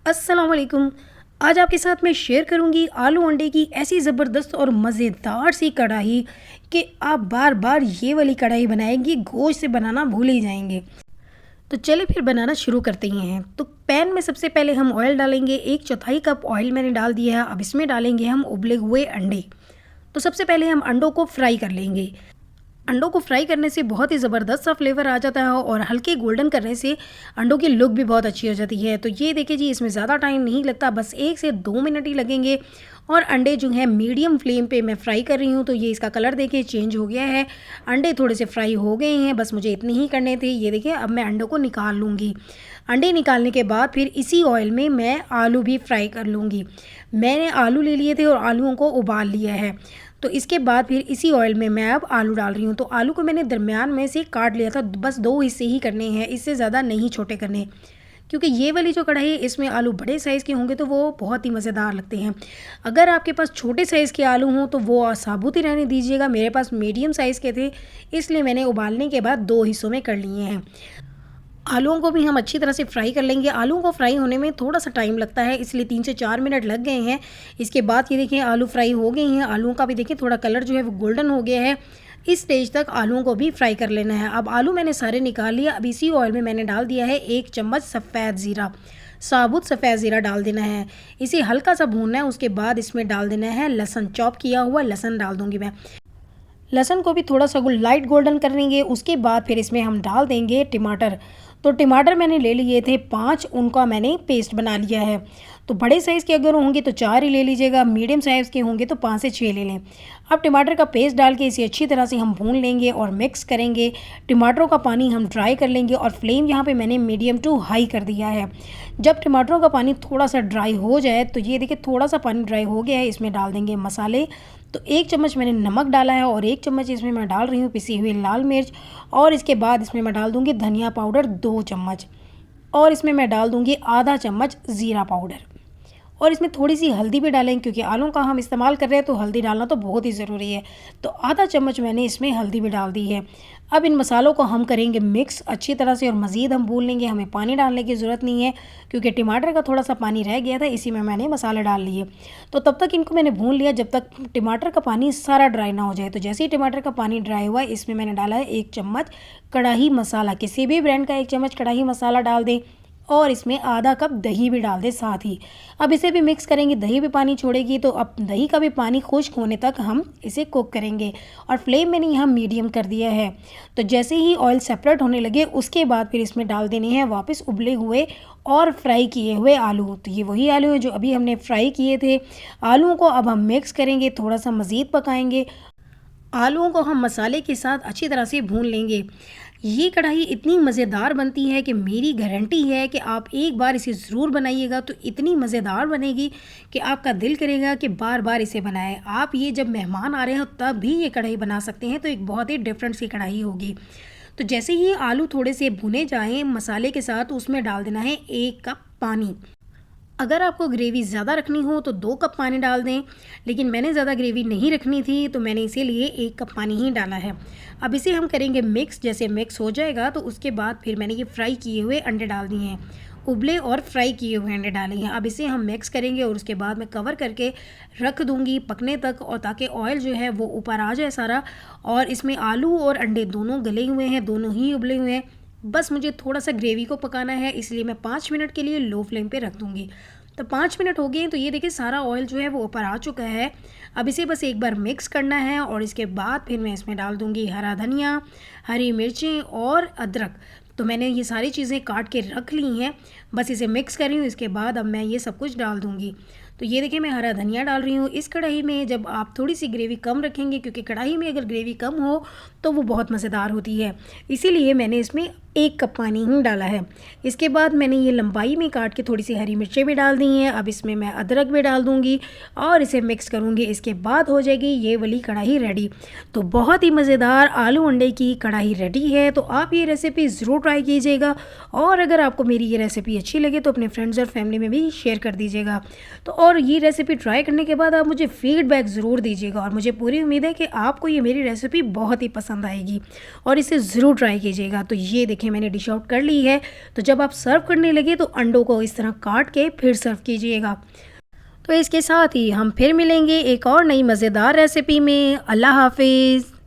अस्सलाम वालेकुम। आज आपके साथ मैं शेयर करूंगी आलू अंडे की ऐसी ज़बरदस्त और मज़ेदार सी कढ़ाई कि आप बार बार ये वाली कढ़ाई बनाएंगी, गोश्त से बनाना भूल ही जाएंगे। तो चलिए फिर बनाना शुरू करते ही हैं। तो पैन में सबसे पहले हम ऑयल डालेंगे। 1/4 कप ऑयल मैंने डाल दिया है। अब इसमें डालेंगे हम उबले हुए अंडे। तो सबसे पहले हम अंडों को फ्राई कर लेंगे। अंडों को फ्राई करने से बहुत ही ज़बरदस्त सा फ्लेवर आ जाता है और हल्के गोल्डन करने से अंडों की लुक भी बहुत अच्छी हो जाती है। तो ये देखिए जी, इसमें ज़्यादा टाइम नहीं लगता, बस 1 से 2 मिनट ही लगेंगे। और अंडे जो हैं मीडियम फ्लेम पे मैं फ्राई कर रही हूँ। तो ये इसका कलर देखिए चेंज हो गया है। अंडे थोड़े से फ्राई हो गए हैं, बस मुझे इतने ही करने थे। ये देखिए, अब मैं अंडों को निकाल लूँगी। अंडे निकालने के बाद फिर इसी ऑयल में मैं आलू भी फ्राई कर लूँगी। मैंने आलू ले लिए थे और आलूओं को उबाल लिया है। तो इसके बाद फिर इसी ऑयल में मैं अब आलू डाल रही हूँ। तो आलू को मैंने दरमियान में से काट लिया था, बस 2 हिस्से ही करने हैं, इससे ज़्यादा नहीं छोटे करने, क्योंकि ये वाली जो कढ़ाई है इसमें आलू बड़े साइज़ के होंगे तो वो बहुत ही मज़ेदार लगते हैं। अगर आपके पास छोटे साइज़ के आलू हों तो वो साबुत ही रहने दीजिएगा। मेरे पास मीडियम साइज़ के थे, इसलिए मैंने उबालने के बाद 2 हिस्सों में कर लिए हैं। आलूओं को भी हम अच्छी तरह से फ्राई कर लेंगे। आलूओं को फ्राई होने में थोड़ा-सा टाइम लगता है, इसलिए 3 से 4 मिनट लग गए हैं। इसके बाद ये देखिए आलू फ्राई हो गए हैं। आलूओं का भी देखिए थोड़ा कलर जो है वो गोल्डन हो गया है। इस स्टेज तक आलूओं को भी फ्राई कर लेना है। अब आलू मैंने सारे निकाल लिए। अब इसी ऑयल में मैंने डाल दिया है 1 चम्मच सफ़ेद ज़ीरा। साबुत सफ़ेद ज़ीरा डाल देना है। इसे हल्का-सा भूनना है। उसके बाद इसमें डाल देना है लहसुन, चॉप किया हुआ लहसुन डाल दूँगी मैं। लहसुन को भी थोड़ा-सा लाइट गोल्डन कर लेंगे। उसके बाद फिर इसमें हम डाल देंगे टमाटर। तो टमाटर मैंने ले लिए थे 5, उनका मैंने पेस्ट बना लिया है। तो बड़े साइज़ के अगर होंगे तो 4 ही ले लीजिएगा, मीडियम साइज़ के होंगे तो 5 से 6 ले लें। अब टमाटर का पेस्ट डाल के इसे अच्छी तरह से हम भून लेंगे और मिक्स करेंगे। टमाटरों का पानी हम ड्राई कर लेंगे और फ्लेम यहाँ पे मैंने मीडियम टू हाई कर दिया है। जब टमाटरों का पानी थोड़ा-सा ड्राई हो जाए, तो ये देखिए थोड़ा-सा पानी ड्राई हो गया है, इसमें डाल देंगे मसाले। तो 1 चम्मच मैंने नमक डाला है और 1 चम्मच इसमें मैं डाल रही हूँ पिसी हुई लाल मिर्च। और इसके बाद इसमें मैं डाल दूँगी धनिया पाउडर 2 चम्मच और इसमें मैं डाल दूँगी आधा चम्मच ज़ीरा पाउडर। और इसमें थोड़ी-सी हल्दी भी डालें, क्योंकि आलू का हम इस्तेमाल कर रहे हैं तो हल्दी डालना तो बहुत ही ज़रूरी है। तो आधा चम्मच मैंने इसमें हल्दी भी डाल दी है। अब इन मसालों को हम करेंगे मिक्स अच्छी तरह से और मज़ीद हम भून लेंगे। हमें पानी डालने की ज़रूरत नहीं है, क्योंकि टमाटर का थोड़ा-सा पानी रह गया था, इसी में मैंने मसाले डाल लिए। तो तब तक इनको मैंने भून लिया जब तक टमाटर का पानी सारा ड्राई ना हो जाए। तो जैसे ही टमाटर का पानी ड्राई हुआ, इसमें मैंने डाला है 1 चम्मच कढ़ाई मसाला। किसी भी ब्रांड का 1 चम्मच कढ़ाई मसाला डाल दें और इसमें आधा कप दही भी डाल दें साथ ही। अब इसे भी मिक्स करेंगे। दही भी पानी छोड़ेगी, तो अब दही का भी पानी खुश्क होने तक हम इसे कुक करेंगे और फ्लेम मैंने यहाँ मीडियम कर दिया है। तो जैसे ही ऑयल सेपरेट होने लगे, उसके बाद फिर इसमें डाल देने हैं वापस उबले हुए और फ्राई किए हुए आलू। तो ये वही आलू हैं जो अभी हमने फ्राई किए थे। आलूओं को अब हम मिक्स करेंगे, थोड़ा-सा मज़ीद पकाएंगे। आलूओं को हम मसाले के साथ अच्छी तरह से भून लेंगे। ये कढ़ाई इतनी मज़ेदार बनती है कि मेरी गारंटी है कि आप एक बार इसे ज़रूर बनाइएगा, तो इतनी मज़ेदार बनेगी कि आपका दिल करेगा कि बार बार इसे बनाएं। आप ये जब मेहमान आ रहे हो तब भी ये कढ़ाई बना सकते हैं। तो एक बहुत ही डिफरेंट सी कढ़ाई होगी। तो जैसे ही आलू थोड़े से भुने जाएँ मसाले के साथ, उसमें डाल देना है 1 कप पानी। अगर आपको ग्रेवी ज़्यादा रखनी हो तो 2 कप पानी डाल दें, लेकिन मैंने ज़्यादा ग्रेवी नहीं रखनी थी तो मैंने इसीलिए 1 कप पानी ही डाला है। अब इसे हम करेंगे मिक्स। जैसे मिक्स हो जाएगा तो उसके बाद फिर मैंने ये फ्राई किए हुए अंडे डाल दिए हैं। उबले और फ्राई किए हुए अंडे डाले हैं। अब इसे हम मिक्स करेंगे और उसके बाद मैं कवर करके रख दूँगी पकने तक, और ताकि ऑयल जो है वो ऊपर आ जाए सारा। और इसमें आलू और अंडे दोनों गले हुए हैं, दोनों ही उबले हुए हैं। बस मुझे थोड़ा-सा ग्रेवी को पकाना है, इसलिए मैं 5 मिनट के लिए लो फ्लेम पे रख दूँगी। तो 5 मिनट हो गए हैं। तो ये देखिए सारा ऑयल जो है वो ऊपर आ चुका है। अब इसे बस एक बार मिक्स करना है और इसके बाद फिर मैं इसमें डाल दूँगी हरा धनिया, हरी मिर्चें और अदरक। तो मैंने ये सारी चीज़ें काट के रख ली हैं, बस इसे मिक्स कर रही हूँ। इसके बाद अब मैं ये सब कुछ डाल दूँगी। तो ये देखिए मैं हरा धनिया डाल रही हूँ। इस कढ़ाई में जब आप थोड़ी सी ग्रेवी कम रखेंगे, क्योंकि कढ़ाई में अगर ग्रेवी कम हो तो वो बहुत मज़ेदार होती है, इसीलिए मैंने इसमें 1 कप पानी ही डाला है। इसके बाद मैंने ये लंबाई में काट के थोड़ी सी हरी मिर्चें भी डाल दी हैं। अब इसमें मैं अदरक भी डाल दूँगी और इसे मिक्स करूँगी। इसके बाद हो जाएगी ये वाली कढ़ाई रेडी। तो बहुत ही मज़ेदार आलू अंडे की कढ़ाई रेडी है। तो आप ये रेसिपी ज़रूर ट्राई कीजिएगा, और अगर आपको मेरी ये रेसिपी अच्छी लगे तो अपने फ्रेंड्स और फैमिली में भी शेयर कर दीजिएगा। तो और ये रेसिपी ट्राई करने के बाद आप मुझे फ़ीडबैक ज़रूर दीजिएगा और मुझे पूरी उम्मीद है कि आपको ये मेरी रेसिपी बहुत ही पसंद आएगी और इसे ज़रूर ट्राई कीजिएगा। तो ये देखिए मैंने डिश आउट कर ली है। तो जब आप सर्व करने लगे तो अंडों को इस तरह काट के फिर सर्व कीजिएगा। तो इसके साथ ही हम फिर मिलेंगे एक और नई मज़ेदार रेसिपी में। अल्लाह हाफ़िज़।